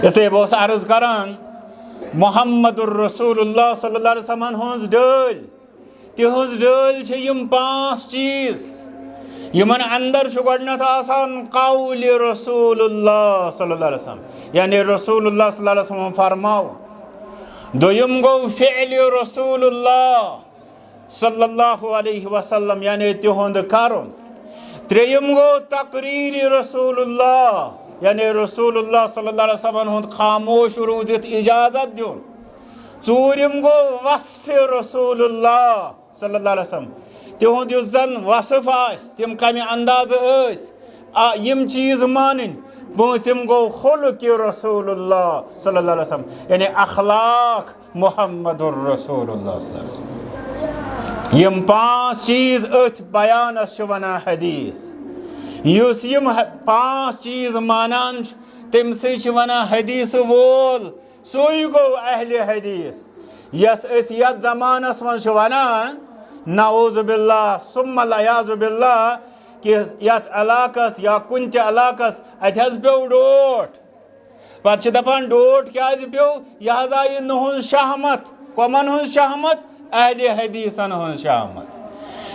इसलिए बह अर्ज करान मोहम्मद रसूलुल्लाह सल्लल्लाहु अलैहि वसल्लम हज डल तिहज डल यम 5 चीज यमन अंदर गोडनथ आसान कौल रसूलुल्लाह सल्लल्लाहु अलैहि वसल्लम यानी रसूलुल्लाह सल्लल्लाहु अलैहि वसल्लम फरमाव दोयम गो फ़िअल रसूलुल्लाह सल्लल्लाहु अलैहि वसल्लम यानी तिहुंद करुन त्रेयम गो तकरीर रसूलुल्लाह यानी रसूलुल्लाह सल्लल्लाहु अलैहि वसल्लम हुंद खामोश रूजित इजाजत दुन चूरिम गो वस्फ रसूलुल्लाह सल्लल्लाहु अलैहि वसल्लम तिहुंद युस जन वसफ आस तिम कम अंदाज यम चीज मानिन पूंचम गो खुल्क रसूलुल्लाह सल्लल्लाहु अलैहि वसल्लम यानी अखलाक मुहम्मदुर रसूलुल्लाह सल्लल्लाहु अलैहि वसल्लम यम 5 चीज अथ बयानस वनान हदीस युस यम 5 चीज मानान तम से वनान हदीस वोल सोई गो अहले हदीस यस यत जमानस मज वनान नाऊज़ु बिल्लाह सुम्मा लयाज़ु बिल्लाह कि यत इलाकस या कुन ते इलाकस अत पे डोट पे दपान डोट क्या पे यह आई नुहन शहमत कमन हन शहमत अहले हदीसन हन शहमत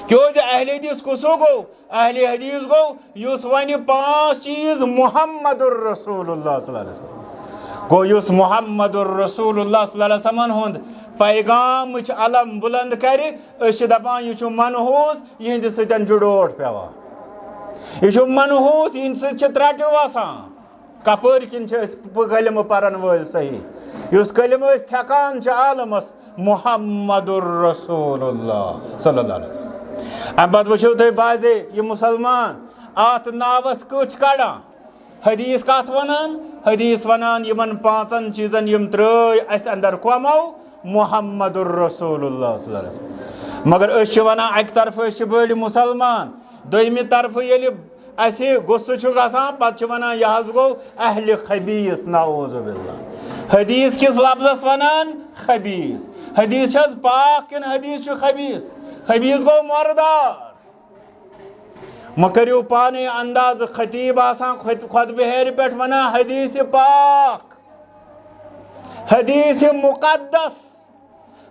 क्यों अहले हदीस कुसो गो अहले हदीस गो युस वन 5 चीज मुहम्मदुर रसूलुल्लाह सल्लल्लाहु अलैहि वसल्लम गो युस मुहम्मदुर रसूलुल्लाह सल्लल्लाहु अलैहि वसल्लम हुंद पैगाम अलम बुलंद कर दपान यह मनहूस यहंद सतन डोट पेवान यह मनहूस यहंद सट वसान कपर किन कलम पारन वल सही युस कलम थकान आलमस मुहम्मदुर रसूलुल्लाह सल्लल्लाहु अलैहि वसल्लम अम पत वो तुम बाजे यह मुसलमान अत नावस कच कड़ान हदीस कत वनान हदीस वनान यमन 5 चीजन यम त्रय अस अंदर कमो मुहम्मदुर रसूलुल्लाह सल्लल्लाहु अलैहि वसल्लम मगर अस वनान अक तरफ बड़ मुसलमान दोयमि तरफ ये अस गुस्से गसान पे वनान यह गो अहल खबीस नाऊज़ु बिल्लाह हदीस किस लफ्ज़स वनान खबीस हदीस पाक किन हदीस खबीस खबीस गो मर्दार म करियो पाने अंदाज खतीब आसान खुतबे हेर पे वना हदीस पाक हदीस मुक़द्दस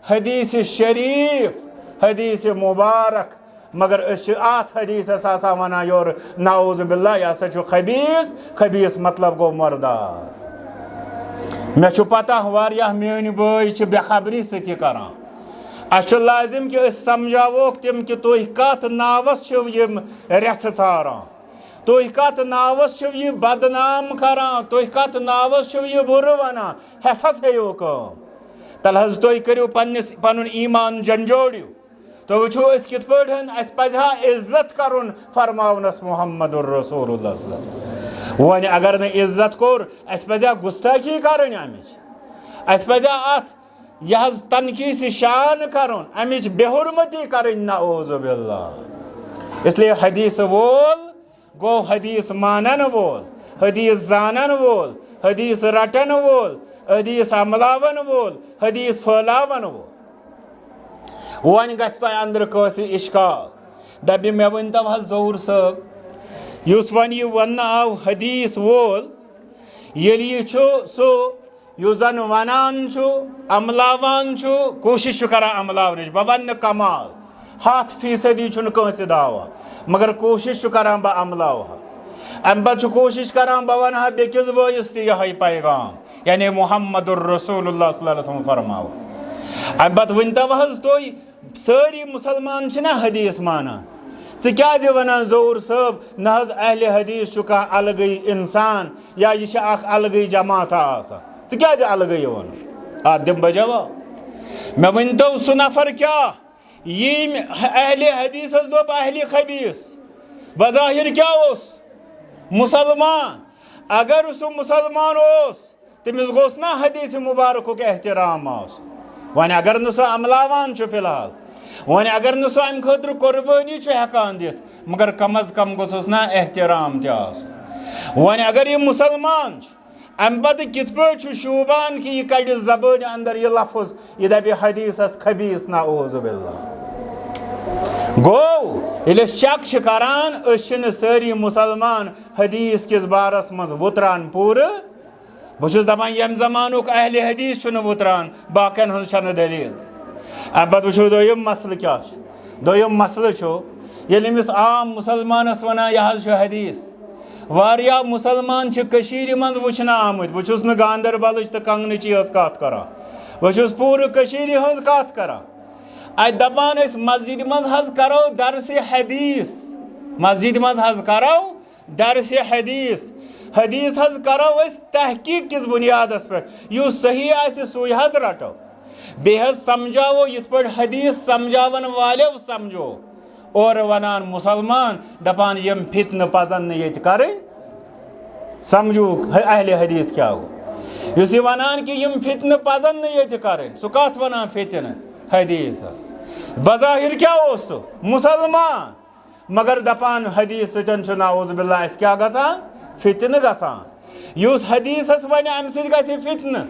हदीस शरीफ हदीस मुबारक मगर अत हदीस वना योर नाऊज़ु बिल्लाह यह हसा खबीस खबीस मतलब गो मर्दार मे पता वारियाह मेन बई बेखबरी सती करान अस लाजिम कि समझावोक तम कि तुह कत नावस यम रेथ चारान तुह कत नावस यह बदनाम करान तुह कत नावस यह बुर वनान हसा हेयो कम तल हज तुह करियो पन ईमान झंझोड़ियो तो वो कित पा इज्जत करुन फरमावनस मुहम्मदुर रसूलुल्लाह सल्लल्लाहु अलैहि वसल्लम वन अगर न इज्जत कोर अस पा गुस्ताखी करन अमिच पा अत यह तनकीस शान करुन अमिच बेहुरमती करन नाऊज़ु बिल्लाह इसलिए हदीस वोल गो हदीस मानन वोल हदीस जानन वोल हदीस रटन वोल हदीस अमलावन वोल हदीस फैलावन वोल वन गस अंदर कस इश्काल दपि मे वन तो ज़हूर साहब युस वन यह वन आव हदीस वोल ये सो युजन वनान अमलावान कोशिश करान अमलावन बह वन कमाल 100% कंस दावा मगर कोशिश करान बह अमलावहा अम पे कोशिश करान बह वन बेकिस वैस यह पैगाम यानी मुहम्मदुर रसूलुल्लाह सल्लल्लाहु अलैहि वसल्लम फरमाव अम पे वन तो तुम सारी मुसलमान ना हदीस मानान क्या वनान ज़हूर साहब न अहले हदीस कह अलग इंसान या यह अलग जमात आसान क्या अलग वन आ दिम बह जवाब मे वन तो सह नफर क्या यम अहले हदीस दोप अहले खबीस बज़ाहिर क्या मुसलमान अगर सह मुसलमान तमिस गोस ना हदीस मुबारक एहतराम वन अगर न सह अमलावान फिलहाल वन अगर न सह अम खतर कुर्बानी हेकान दित मगर कम अज कम गोस ना एहतराम वन अगर यह मुसलमान अम पे कित पे शूबान कि यह कड़ जबान अंदर यह लफ्ज यह दपे हदीस खबीस नाऊज़ु बिल्लाह गो ये शक करान सारी मुसलमान हदीस किस बारस मज वुतरान पूर بہٕ دپان یم زمانُک اہل حدیث چھُنہٕ وُتران باقین ہٕنٛز چھنہٕ دلیٖل اَمہِ پتہٕ وٕچھو دوٚیِم مسلہٕ کیٛاہ چھُ دوٚیِم مسلہٕ چھُ ییٚلہِ أمِس عام مُسلمانس ونان یہِ حظ چھُ حدیث واریاہ مُسلمان چھِ کٔشیٖرِ منٛز وٕچھنہٕ آمٕتۍ بہٕ چھُس نہٕ گاندربلٕچ تہٕ کنگنٕچی یٲژ کتھ کران بہٕ چھُس پوٗرٕ کٔشیٖرِ ہٕنٛز کتھ کران اتہِ دپان أسۍ مسجدِ منٛز حظ کرو درسِ حدیث مسجدِ منٛز حظ کرو درسِ حدیث حدیث حظ کرو أسۍ تحقیٖق کِس بُنیادس پٮ۪ٹھ یُس صحیح آسہِ سُے حظ رٹو بیٚیہِ حظ سمجھاوو یِتھ پٲٹھۍ حدیث سمجھاون والیو سمجھو اورٕ ونان مُسلمان دپان یِم فتنہٕ پزن نہٕ ییٚتہِ کرٕنۍ سمجھوُکھ اہلِ حدیث کیٛاہ گوٚو یُس یہِ ونان کہِ یِم فتنہٕ پزن نہٕ ییٚتہِ کرٕنۍ سُہ کتھ ونان فتنہٕ حدیثس بظاہر کیٛاہ اوس سُہ مُسلمان مگر دپان حدیث سۭتۍ چھُ نعوذ باللہ اَسہِ کیٛاہ گژھان فتنہٕ گژھان یُس حدیثس ونہِ امہِ سۭتۍ گژھِ فتنہٕ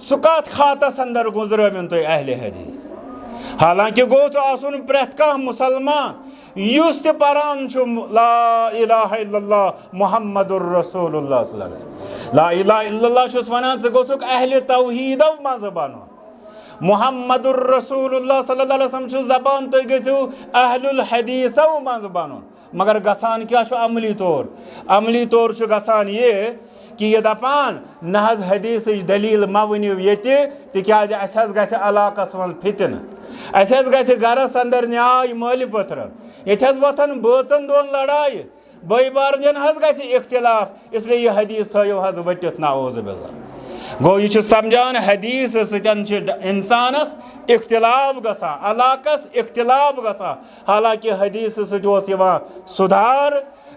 سُہ کتھ خاتس اندر گُزرٲوِن تُہۍ اہلِ حدیث حالانکہِ گوٚژھ آسُن پرٛٮ۪تھ کانٛہہ مُسلمان یُس تہِ پران چھُ لا الہ الا اللہ محمد الرسول اللہ صلی اللہ علیہ وسلم لا الہ الا اللہ چھُس ونان ژٕ گوٚژھُکھ اہلِ توحیٖدو منٛزٕ بنُن محمد الرسول اللہ صلی اللہ علیہ وسلم چھُس دپان تُہۍ گٔژھِو اہل الحدیثو منٛزٕ بنُن مگر گژھان کیٛاہ چھُ عملی طور چھُ گژھان یہِ کہ یہ دپان نہ حظ حدیثٕچ دلیٖل مہ ؤنِو ییٚتہِ تِکیٛازِ اَسہِ حظ گژھِ علاقس منٛز فتنہٕ اَسہِ حظ گژھِ گرس اندر نیاے مٲلہِ پٔتھرن ییٚتہِ حظ وۄتھن بٲژن دۄن لڑایہِ بٲے بارنٮ۪ن حظ گژھِ اختلاف اسلیے یہِ حدیث تھٲیِو حظ ؤٹِتھ نعوذ باللہ گوٚو یہِ چھُ سمجھان حدیثہٕ سۭتۍ چھِ انسانس اختلاف گژھان علاقس اختلاف گژھان حالانکہِ حدیثہٕ سۭتۍ اوس یِوان سُدھار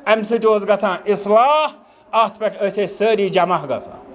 امہِ سۭتۍ اوس گژھان اصلاح اتھ پٮ۪ٹھ ٲسۍ أسۍ سٲری جمع گژھان